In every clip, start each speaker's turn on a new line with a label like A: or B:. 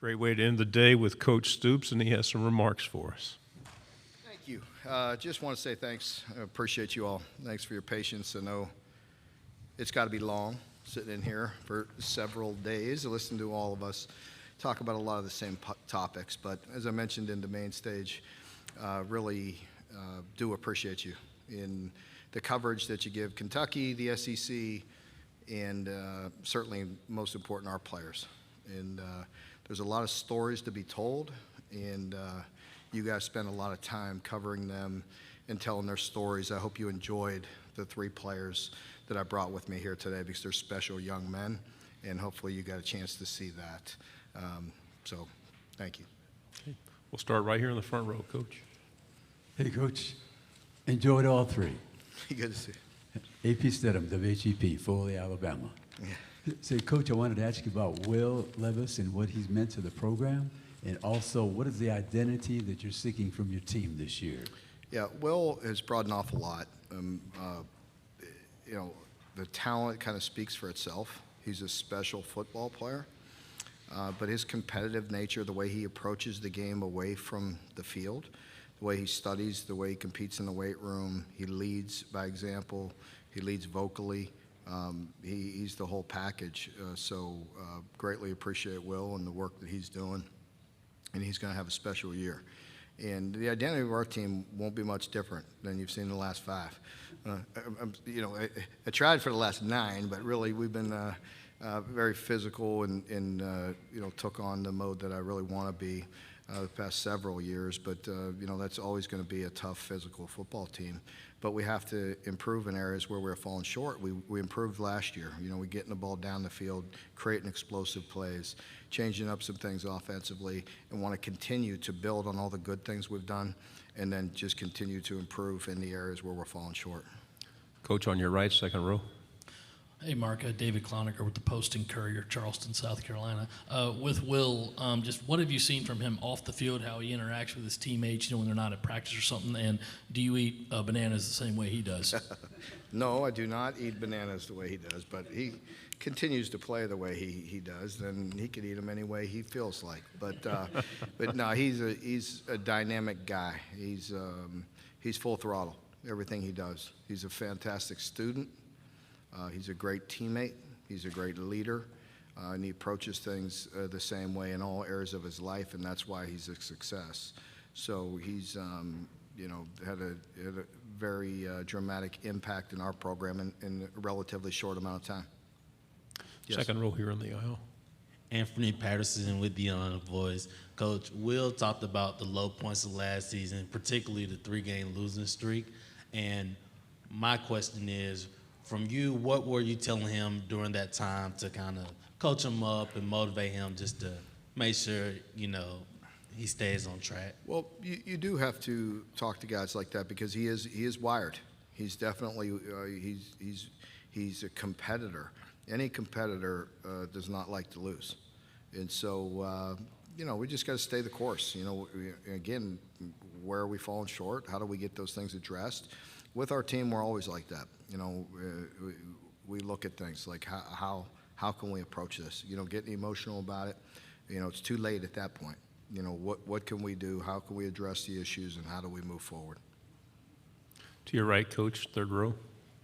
A: Great way to end the day with Coach Stoops, and he has some remarks for us.
B: Thank you. Just want to say thanks. I appreciate you all. Thanks for your patience. I know it's got to be long sitting in here for several days, listening to all of us talk about a lot of the same topics. But as I mentioned in the main stage, really do appreciate you in the coverage that you give Kentucky, the SEC, and certainly most important, our players. And there's a lot of stories to be told, and you guys spend a lot of time covering them and telling their stories. I hope you enjoyed the 3 players that I brought with me here today because they're special young men, and hopefully you got a chance to see that. So thank you.
A: Okay. We'll start right here in the front row, Coach.
C: Hey, Coach. Enjoyed all 3.
B: Good to see
C: you. AP Stedham, WHEP, Foley, Alabama.
B: Yeah.
C: Say, Coach, I wanted to ask you about Will Levis and what he's meant to the program, and also what is the identity that you're seeking from your team this year?
B: Yeah, Will has brought an awful lot. You know, the talent kind of speaks for itself. He's a special football player, but his competitive nature, the way he approaches the game away from the field, the way he studies, the way he competes in the weight room, he leads by example, he leads vocally. He's the whole package. So greatly appreciate Will and the work that he's doing, and he's going to have a special year. And the identity of our team won't be much different than you've seen in the last 5. You know, I tried for the last 9, but really we've been very physical and you know, took on the mode that I really want to be the past several years. But you know, that's always going to be a tough physical football team. But we have to improve in areas where we're falling short. We improved last year. You know, we're getting the ball down the field, creating explosive plays, changing up some things offensively, and want to continue to build on all the good things we've done, and then just continue to improve in the areas where we're falling short.
A: Coach, on your right, second row.
D: Hey, Mark. David Cloninger with the Post and Courier, Charleston, South Carolina. With Will, just what have you seen from him off the field, how he interacts with his teammates, you know, when they're not at practice or something? And do you eat bananas the same way he does?
B: No, I do not eat bananas the way he does, but he continues to play the way he does, then he could eat them any way he feels like. But no, he's a dynamic guy. He's full throttle, everything he does. He's a fantastic student. He's a great teammate. He's a great leader, and he approaches things the same way in all areas of his life, and that's why he's a success. So he's, you know, had a very dramatic impact in our program in a relatively short amount of time. Yes.
A: Second row here in the aisle.
E: Anthony Patterson with the Voice. Coach, Will talked about the low points of last season, particularly the 3-game losing streak. And my question is, from you, what were you telling him during that time to kind of coach him up and motivate him just to make sure, you know, he stays on track?
B: Well, you do have to talk to guys like that because he is wired. He's definitely he's a competitor. Any competitor does not like to lose, and so you know, we just got to stay the course. You know, again, where are we falling short? How do we get those things addressed? With our team, we're always like that. You know, we look at things like how can we approach this? You know, getting emotional about it. You know, it's too late at that point. You know, what can we do? How can we address the issues, and how do we move forward?
A: To your right, Coach, third row.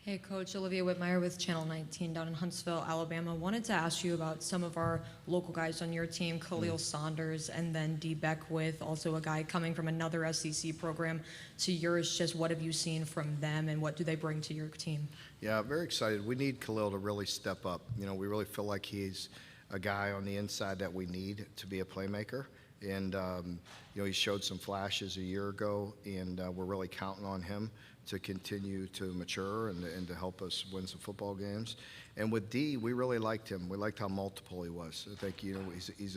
F: Hey, Coach. Olivia Whitmire with Channel 19 down in Huntsville, Alabama. Wanted to ask you about some of our local guys on your team, Khalil Saunders, and then D. Beckwith, also a guy coming from another SEC program to yours. Just what have you seen from them, and what do they bring to your team? Yeah,
B: very excited. We need Khalil to really step up. You know, we really feel like he's a guy on the inside that we need to be a playmaker. And, you know, he showed some flashes a year ago, and we're really counting on him to continue to mature and to help us win some football games. And with D, we really liked him. We liked how multiple he was. I think, you know, he's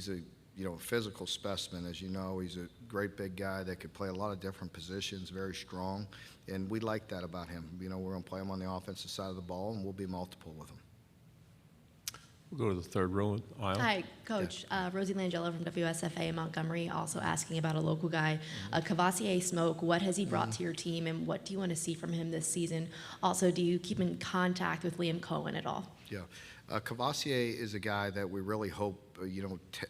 B: a you know, physical specimen. As you know, he's a great big guy that could play a lot of different positions, very strong. And we like that about him. You know, we're going to play him on the offensive side of the ball, and we'll be multiple with him.
A: We'll go to the third row aisle.
G: Hi, Coach. Rosie Langella from WSFA in Montgomery, also asking about a local guy. Cavassier Smoke, what has he brought to your team, and what do you want to see from him this season? Also, do you keep in contact with Liam Cohen at all?
B: Yeah. Cavassier is a guy that we really hope,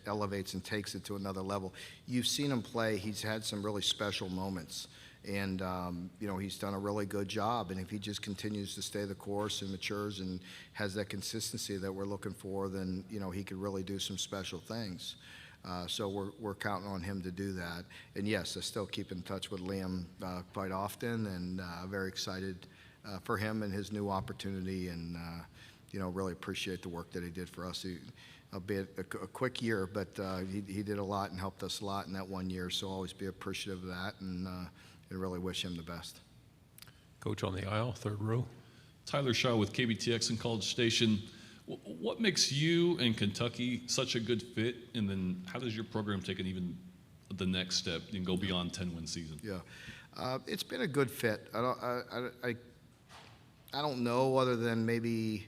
B: elevates and takes it to another level. You've seen him play. He's had some really special moments. And, he's done a really good job. And if he just continues to stay the course and matures and has that consistency that we're looking for, then, he could really do some special things. So we're counting on him to do that. And, yes, I still keep in touch with Liam quite often, and very excited for him and his new opportunity, and, really appreciate the work that he did for us. Albeit a quick year, but he did a lot and helped us a lot in that 1 year, so always be appreciative of that, and really wish him the best.
A: Coach on the aisle, third row.
H: Tyler Shaw with KBTX and College Station. What makes you and Kentucky such a good fit, and then how does your program take even the next step and go beyond 10-win season?
B: Yeah, it's been a good fit. I don't know, other than maybe,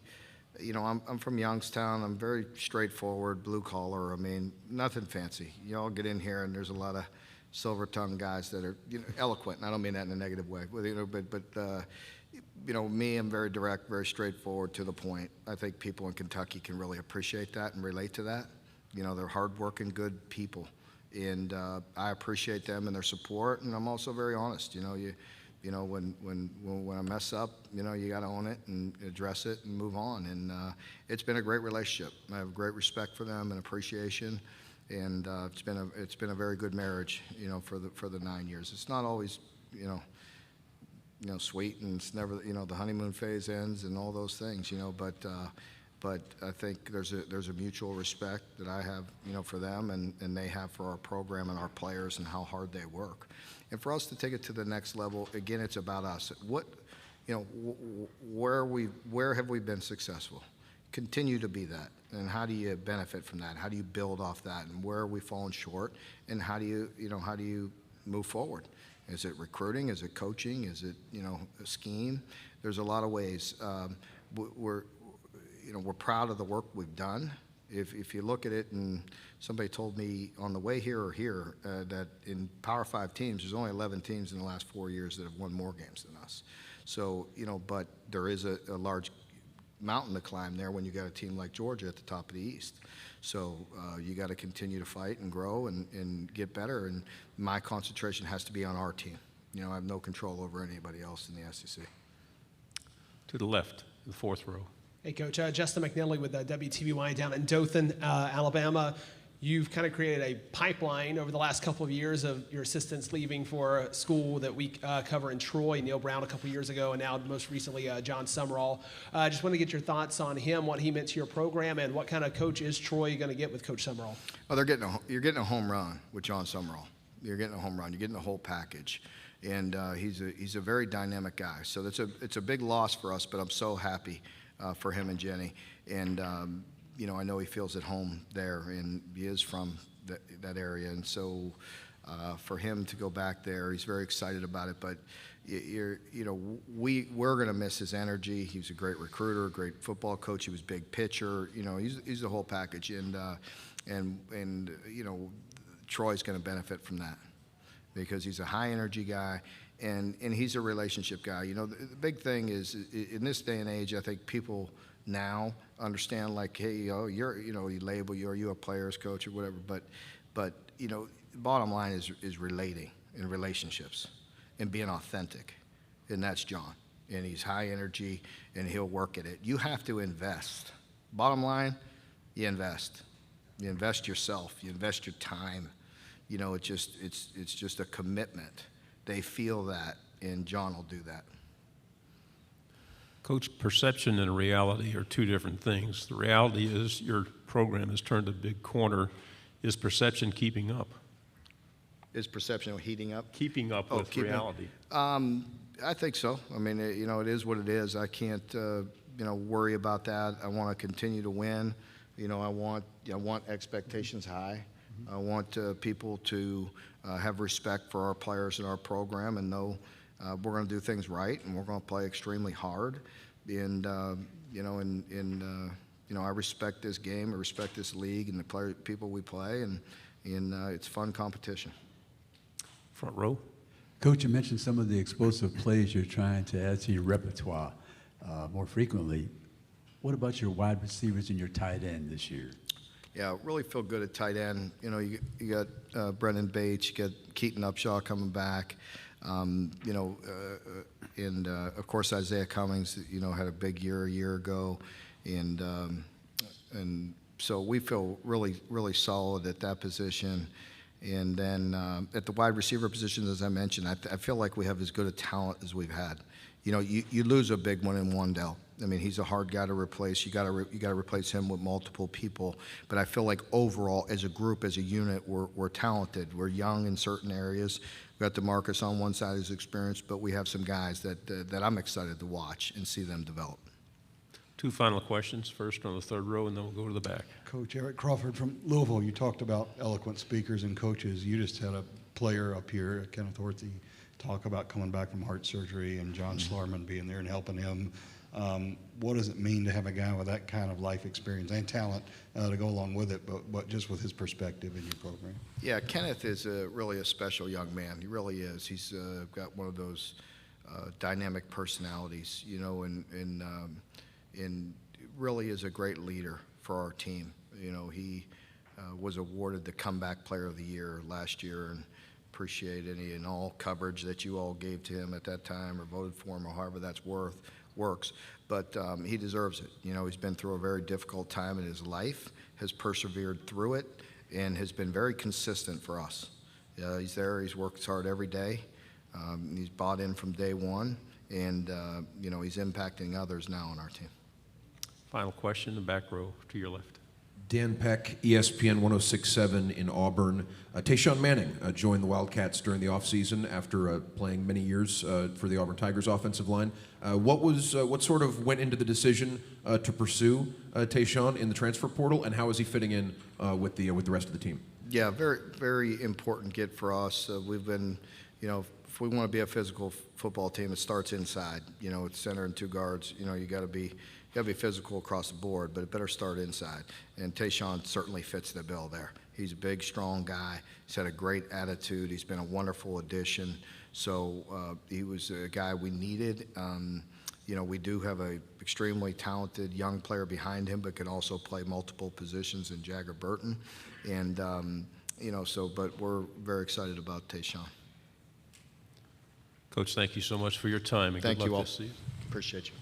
B: I'm from Youngstown. I'm very straightforward, blue collar. I mean, nothing fancy. You all get in here, and there's a lot of silver-tongued guys that are eloquent. And I don't mean that in a negative way, but me, I'm very direct, very straightforward, to the point. I think people in Kentucky can really appreciate that and relate to that. They're hardworking, good people, and I appreciate them and their support. And I'm also very honest. When I mess up, you got to own it and address it and move on. And it's been a great relationship. I have great respect for them and appreciation. And it's been a very good marriage, for the 9 years. It's not always, sweet, and it's never, the honeymoon phase ends and all those things, but I think there's a mutual respect that I have, for them, and they have for our program and our players and how hard they work. And for us to take it to the next level, again, it's about us. Where have we been successful? Continue to be that. And how do you benefit from that? How do you build off that? And where are we falling short? And how do you move forward? Is it recruiting? Is it coaching? Is it, a scheme? There's a lot of ways. We're proud of the work we've done. If you look at it, and somebody told me on the way here or here that in Power 5 teams, there's only 11 teams in the last 4 years that have won more games than us. So, but there is a large mountain to climb there when you got a team like Georgia at the top of the East. So you got to continue to fight and grow and get better. And my concentration has to be on our team. I have no control over anybody else in the SEC.
A: To the left, the fourth row.
I: Hey, Coach. Justin McNally with WTVY down in Dothan, Alabama. You've kind of created a pipeline over the last couple of years of your assistants leaving for a school that we cover in Troy, Neil Brown a couple of years ago, and now most recently John Summerall. Just want to get your thoughts on him, what he meant to your program, and what kind of coach is Troy going to get with Coach Summerall?
B: Oh, you're getting a home run with John Summerall. You're getting a home run. You're getting the whole package. And he's a very dynamic guy. So it's a big loss for us, but I'm so happy for him and Jenny. And I know he feels at home there, and he is from that area. And so for him to go back there, he's very excited about it. But we're going to miss his energy. He was a great recruiter, a great football coach. He was a big pitcher. He's the whole package. And Troy's going to benefit from that because he's a high energy guy. And he's a relationship guy. The big thing is, in this day and age, I think people now understand, like, hey, you label you, are you a player's coach or whatever, but the bottom line is relating in relationships and being authentic, and that's John. And he's high energy, and he'll work at it. You have to invest. Bottom line, you invest. You invest yourself. You invest your time. It's just a commitment. They feel that, and John will do that.
A: Coach, perception and reality are two different things. The reality is your program has turned a big corner. Is perception keeping up?
B: Is perception heating up?
A: Keeping up with reality.
B: I think so. I mean, it is what it is. I can't, worry about that. I want to continue to win. I want expectations high. I want people to have respect for our players and our program and know we're going to do things right, and we're going to play extremely hard. And I respect this game, I respect this league and the people we play, and it's fun competition.
A: Front row.
C: Coach, you mentioned some of the explosive plays you're trying to add to your repertoire more frequently. What about your wide receivers and your tight end this year?
B: Yeah, really feel good at tight end. You know, you got Brendan Bates, you got Keaton Upshaw coming back. You know, and of course Isaiah Cummings, you know, had a big year a year ago, and so we feel really solid at that position. And then at the wide receiver position, as I mentioned, I feel like we have as good a talent as we've had. You know, you lose a big one in Wandell. I mean, he's a hard guy to replace. You got to replace him with multiple people. But I feel like overall, as a group, as a unit, we're talented. We're young in certain areas. We got DeMarcus on one side, his experience, but we have some guys that I'm excited to watch and see them develop.
A: 2 final questions, first on the third row, and then we'll go to the back.
J: Coach Eric Crawford from Louisville, you talked about eloquent speakers and coaches. You just had a player up here, Kenneth Horthy, talk about coming back from heart surgery and John Schlarman being there and helping him. What does it mean to have a guy with that kind of life experience and talent to go along with it, but just with his perspective in your program?
B: Yeah, Kenneth is really a special young man. He really is. He's got one of those dynamic personalities, you know, and really is a great leader for our team. You know, he was awarded the Comeback Player of the Year last year, and appreciate any and all coverage that you all gave to him at that time or voted for him or however that's works. But he deserves it. You know, he's been through a very difficult time in his life, has persevered through it, and has been very consistent for us. He's there. He's worked hard every day. He's bought in from day one, and you know, he's impacting others now on our team.
A: Final question, the back row to your left.
K: Dan Peck, ESPN 1067 in Auburn. Tayshaun Manning joined the Wildcats during the offseason after playing many years for the Auburn Tigers offensive line. What sort of went into the decision to pursue Tayshaun in the transfer portal, and how is he fitting in with the rest of the team?
B: Yeah, very important get for us. We've been, you know, if we want to be a physical football team, it starts inside. You know, it's center and 2 guards. You know, you got to be physical across the board, but it better start inside. And Tayshaun certainly fits the bill there. He's a big, strong guy. He's had a great attitude. He's been a wonderful addition. So he was a guy we needed. You know, we do have an extremely talented young player behind him, but can also play multiple positions in Jagger Burton. And, you know, but we're very excited about Tayshaun.
A: Coach, thank you so much for your time, and
B: Thank
A: good
B: you
A: luck
B: all.
A: this season.
B: Appreciate you.